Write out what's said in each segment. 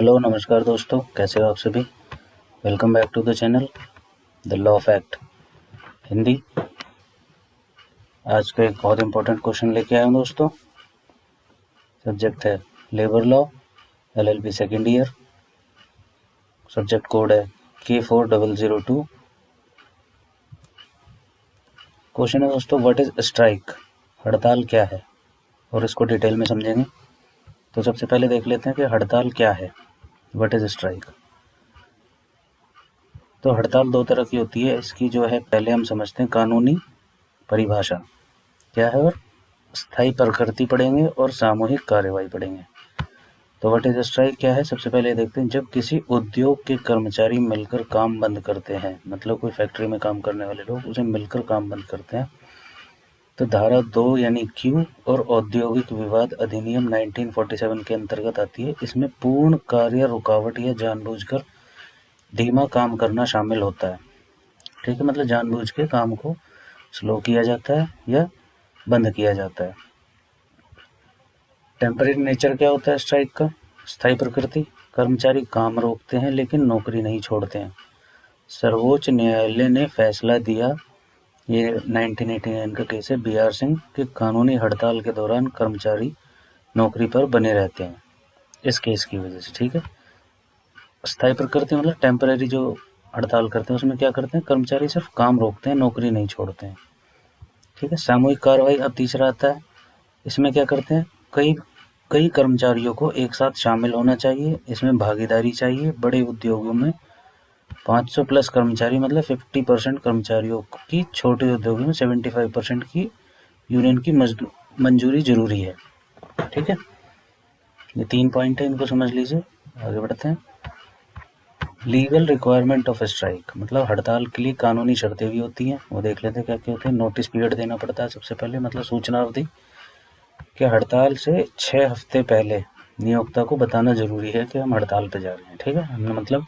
Hello नमस्कार दोस्तों, कैसे हो आप सभी। Welcome back to the channel the law fact Hindi. आज का एक बहुत इंपॉर्टेंट क्वेश्चन लेके आया हूँ दोस्तों। सब्जेक्ट है labour law, LLB second year. Subject code है K4002। क्वेश्चन है दोस्तों, व्हाट इज स्ट्राइक, हड़ताल क्या है, और इसको डिटेल में समझेंगे। तो सबसे पहले देख लेते हैं कि हड़ताल क्या है, व्हाट इज स्ट्राइक। तो हड़ताल दो तरह की होती है। इसकी जो है पहले हम समझते हैं कानूनी परिभाषा क्या है, और स्थायी प्रकृति पढ़ेंगे और सामूहिक कार्यवाही पढ़ेंगे। तो व्हाट इज स्ट्राइक क्या है, सबसे पहले देखते हैं। जब किसी उद्योग के कर्मचारी मिलकर काम बंद करते हैं, मतलब कोई फैक्ट्री में काम करने वाले लोग उसे मिलकर काम बंद करते हैं, तो धारा 2 यानी क्यू और औद्योगिक विवाद अधिनियम 1947 के अंतर्गत आती है। इसमें पूर्ण कार्य रुकावट या जानबूझकर धीमा काम करना शामिल होता है। ठीक है, मतलब जानबूझ के काम को स्लो किया जाता है या बंद किया जाता है। टेम्परेरी नेचर क्या होता है स्ट्राइक का, स्थायी प्रकृति। कर्मचारी काम रोकते हैं लेकिन नौकरी नहीं छोड़ते हैं। सर्वोच्च न्यायालय ने फैसला दिया, ये 1989 का केस है, BR सिंह, कि कानूनी हड़ताल के दौरान कर्मचारी नौकरी पर बने रहते हैं इस केस की वजह से। ठीक है, स्थायी प्रकृति मतलब टेम्परेरी जो हड़ताल करते हैं उसमें क्या करते हैं, कर्मचारी सिर्फ काम रोकते हैं, नौकरी नहीं छोड़ते हैं। ठीक है, सामूहिक कार्रवाई अब तीसरा आता है। इसमें क्या करते हैं, कई कर्मचारियों को एक साथ शामिल होना चाहिए, इसमें भागीदारी चाहिए। बड़े उद्योगों में 500 प्लस कर्मचारी मतलब 50% कर्मचारियों की, छोटे उद्योगों में 75% की यूनियन की मंजूरी जरूरी है। ठीक है, ये 3 पॉइंट है, इनको समझ लीजिए। आगे बढ़ते हैं। लीगल रिक्वायरमेंट ऑफ स्ट्राइक, मतलब हड़ताल के लिए कानूनी शर्तें भी होती हैं, वो देख लेते हैं क्या क्या होते हैं। नोटिस पीरियड देना पड़ता है सबसे पहले, मतलब सूचना अवधि, कि हड़ताल से 6 हफ्ते पहले नियोक्ता को बताना ज़रूरी है कि हम हड़ताल पे जा रहे हैं। ठीक है, हमने मतलब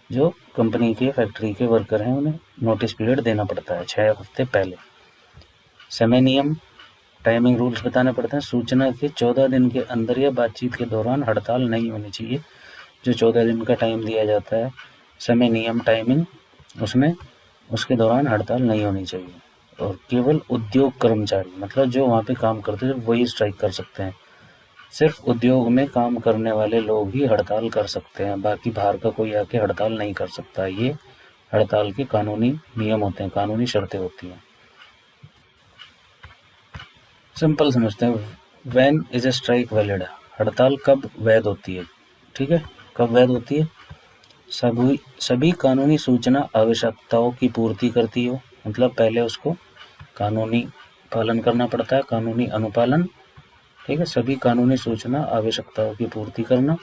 जो कंपनी के फैक्ट्री के वर्कर हैं उन्हें नोटिस पीरियड देना पड़ता है 6 हफ्ते पहले। समय नियम, टाइमिंग रूल्स बताने पड़ते हैं। सूचना के 14 दिन के अंदर या बातचीत के दौरान हड़ताल नहीं होनी चाहिए। जो 14 दिन का टाइम दिया जाता है समय नियम टाइमिंग, उसमें उसके दौरान हड़ताल नहीं होनी चाहिए। और केवल उद्योग कर्मचारी, मतलब जो वहाँ पे काम करते हैं वही स्ट्राइक कर सकते हैं। सिर्फ उद्योग में काम करने वाले लोग ही हड़ताल कर सकते हैं, बाकी बाहर का कोई आके हड़ताल नहीं कर सकता। ये हड़ताल के कानूनी नियम होते हैं, कानूनी शर्तें होती हैं। सिंपल समझते हैं, when is a strike valid, हड़ताल कब वैध होती है। ठीक है, कब वैध होती है, सभी कानूनी सूचना आवश्यकताओं की पूर्ति करती हो, मतलब पहले उसको कानूनी पालन करना पड़ता है, कानूनी अनुपालन। ठीक है, सभी कानूनी सूचना आवश्यकताओं की पूर्ति करना।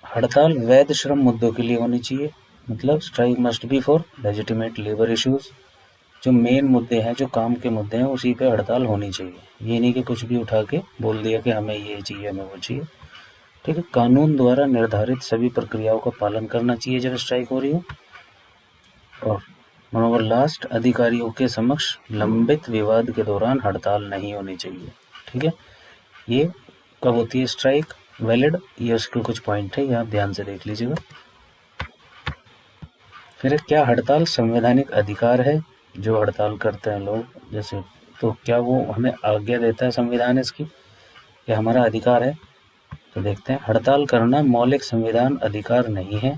हड़ताल वैध श्रम मुद्दों के लिए होनी चाहिए, मतलब strike must be for legitimate labour issues. जो मेन मुद्दे हैं, जो काम के मुद्दे हैं, उसी पे हड़ताल होनी चाहिए। ये नहीं कि कुछ भी उठा के बोल दिया कि हमें ये चाहिए, हमें वो चाहिए। ठीक है, कानून द्वारा निर्धारित सभी प्रक्रियाओं का पालन करना चाहिए जब स्ट्राइक हो रही हो। और नंबर लास्ट, अधिकारियों के समक्ष लंबित विवाद के दौरान हड़ताल नहीं होनी चाहिए। ठीक है, ये कब होती है स्ट्राइक वैलिड, ये उसके कुछ पॉइंट है, ये आप ध्यान से देख लीजिएगा। फिर क्या हड़ताल संवैधानिक अधिकार है, जो हड़ताल करते हैं लोग जैसे, तो क्या वो हमें आज्ञा देता है संविधान इसकी, या हमारा अधिकार है। तो देखते हैं, हड़ताल करना मौलिक संविधान अधिकार नहीं है।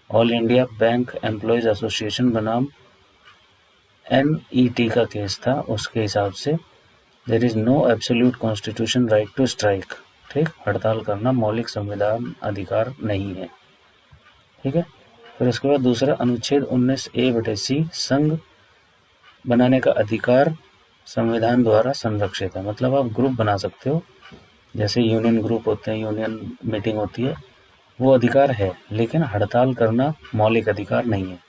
All India bank employees association बनाम NET का केस था, उसके हिसाब से there is no absolute constitution right to strike. ठीक, हड़ताल करना मौलिक संविधान अधिकार नहीं है। ठीक है, फिर उसके बाद दूसरा, अनुच्छेद 19A/C, संघ बनाने का अधिकार संविधान द्वारा संरक्षित है। मतलब आप ग्रुप बना सकते हो, जैसे यूनियन ग्रुप होते हैं, यूनियन मीटिंग होती है, वो अधिकार है, लेकिन हड़ताल करना मौलिक अधिकार नहीं है।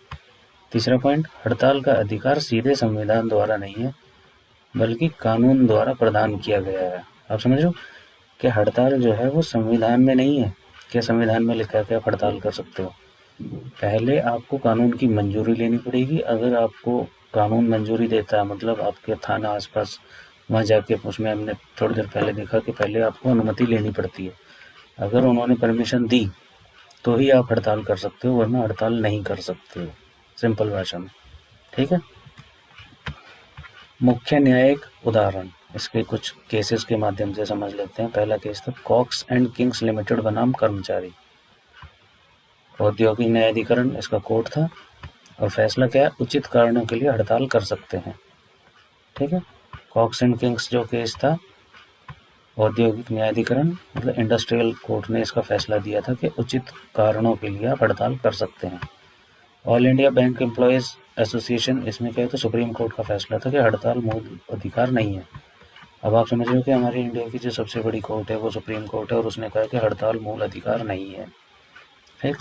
तीसरा पॉइंट, हड़ताल का अधिकार सीधे संविधान द्वारा नहीं है, बल्कि कानून द्वारा प्रदान किया गया है। आप समझ लो कि हड़ताल जो है वो संविधान में नहीं है। क्या संविधान में लिखा है कि आप हड़ताल कर सकते हो, पहले आपको कानून की मंजूरी लेनी पड़ेगी। अगर आपको कानून मंजूरी देता है, मतलब आपके थाना आसपास, वहाँ जाके, उसमें हमने थोड़ी देर पहले देखा कि पहले आपको अनुमति लेनी पड़ती है, अगर उन्होंने परमिशन दी तो ही आप हड़ताल कर सकते हो, वरना हड़ताल नहीं कर सकते हो, सिंपल भाषा में। ठीक है। मुख्य न्यायिक उदाहरण, इसके कुछ केसेस के माध्यम से समझ लेते हैं। पहला केस था कॉक्स एंड किंग्स लिमिटेड बनाम कर्मचारी, औद्योगिक न्यायाधिकरण इसका कोर्ट था, और फैसला क्या है, उचित कारणों के लिए हड़ताल कर सकते हैं। ठीक है। कॉक्स एंड किंग्स जो केस था, औद्योगिक न्यायाधिकरण मतलब इंडस्ट्रियल कोर्ट ने इसका फैसला दिया था कि उचित कारणों के लिए आप हड़ताल कर सकते हैं। All India bank employees association, इसमें क्या है, तो सुप्रीम कोर्ट का फैसला था कि हड़ताल मूल अधिकार नहीं है। अब आप समझ रहे हो कि हमारी इंडिया की जो सबसे बड़ी कोर्ट है वो सुप्रीम कोर्ट है, और उसने कहा कि हड़ताल मूल अधिकार नहीं है। ठीक।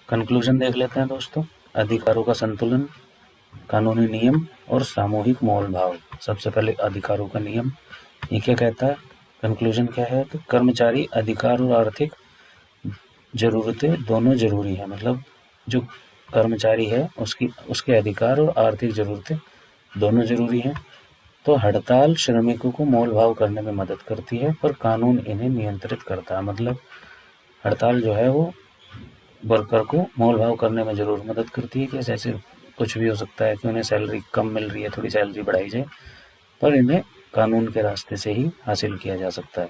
कंक्लूजन देख लेते हैं दोस्तों। अधिकारों का संतुलन, कानूनी नियम और सामूहिक मोल भाव। सबसे पहले अधिकारों का नियम, ये क्या कहता है, कंक्लूजन क्या है कि कर्मचारी अधिकार और आर्थिक ज़रूरतें दोनों ज़रूरी हैं। मतलब जो कर्मचारी है उसके अधिकार और आर्थिक ज़रूरतें दोनों ज़रूरी हैं। तो हड़ताल श्रमिकों को मोल भाव करने में मदद करती है, पर कानून इन्हें नियंत्रित करता है। मतलब हड़ताल जो है वो वर्कर को मोल भाव करने में ज़रूर मदद करती है, कि जैसे कुछ भी हो सकता है कि उन्हें सैलरी कम मिल रही है, थोड़ी सैलरी बढ़ाई जाए, पर इन्हें कानून के रास्ते से ही हासिल किया जा सकता है।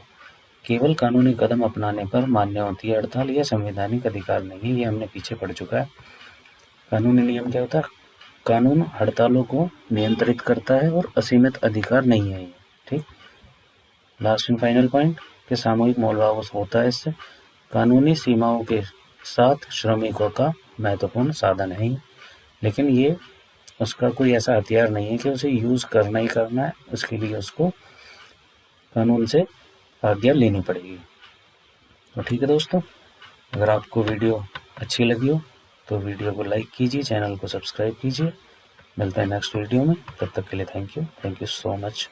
केवल कानूनी कदम अपनाने पर मान्य होती है हड़ताल, यह संवैधानिक अधिकार नहीं है, ये हमने पीछे पढ़ चुका है। कानूनी नियम क्या होता है, कानून हड़तालों को नियंत्रित करता है और असीमित अधिकार नहीं है ये। ठीक। लास्ट एंड फाइनल पॉइंट कि सामूहिक मोल भाव होता है इससे, कानूनी सीमाओं के साथ श्रमिकों का महत्वपूर्ण साधन है, लेकिन ये उसका कोई ऐसा हथियार नहीं है कि उसे यूज़ करना ही करना है, उसके लिए उसको कानून से आज्ञा लेनी पड़ेगी। तो ठीक है दोस्तों, अगर आपको वीडियो अच्छी लगी हो तो वीडियो को लाइक कीजिए, चैनल को सब्सक्राइब कीजिए। मिलते हैं नेक्स्ट वीडियो में, तब तक के लिए थैंक यू सो मच।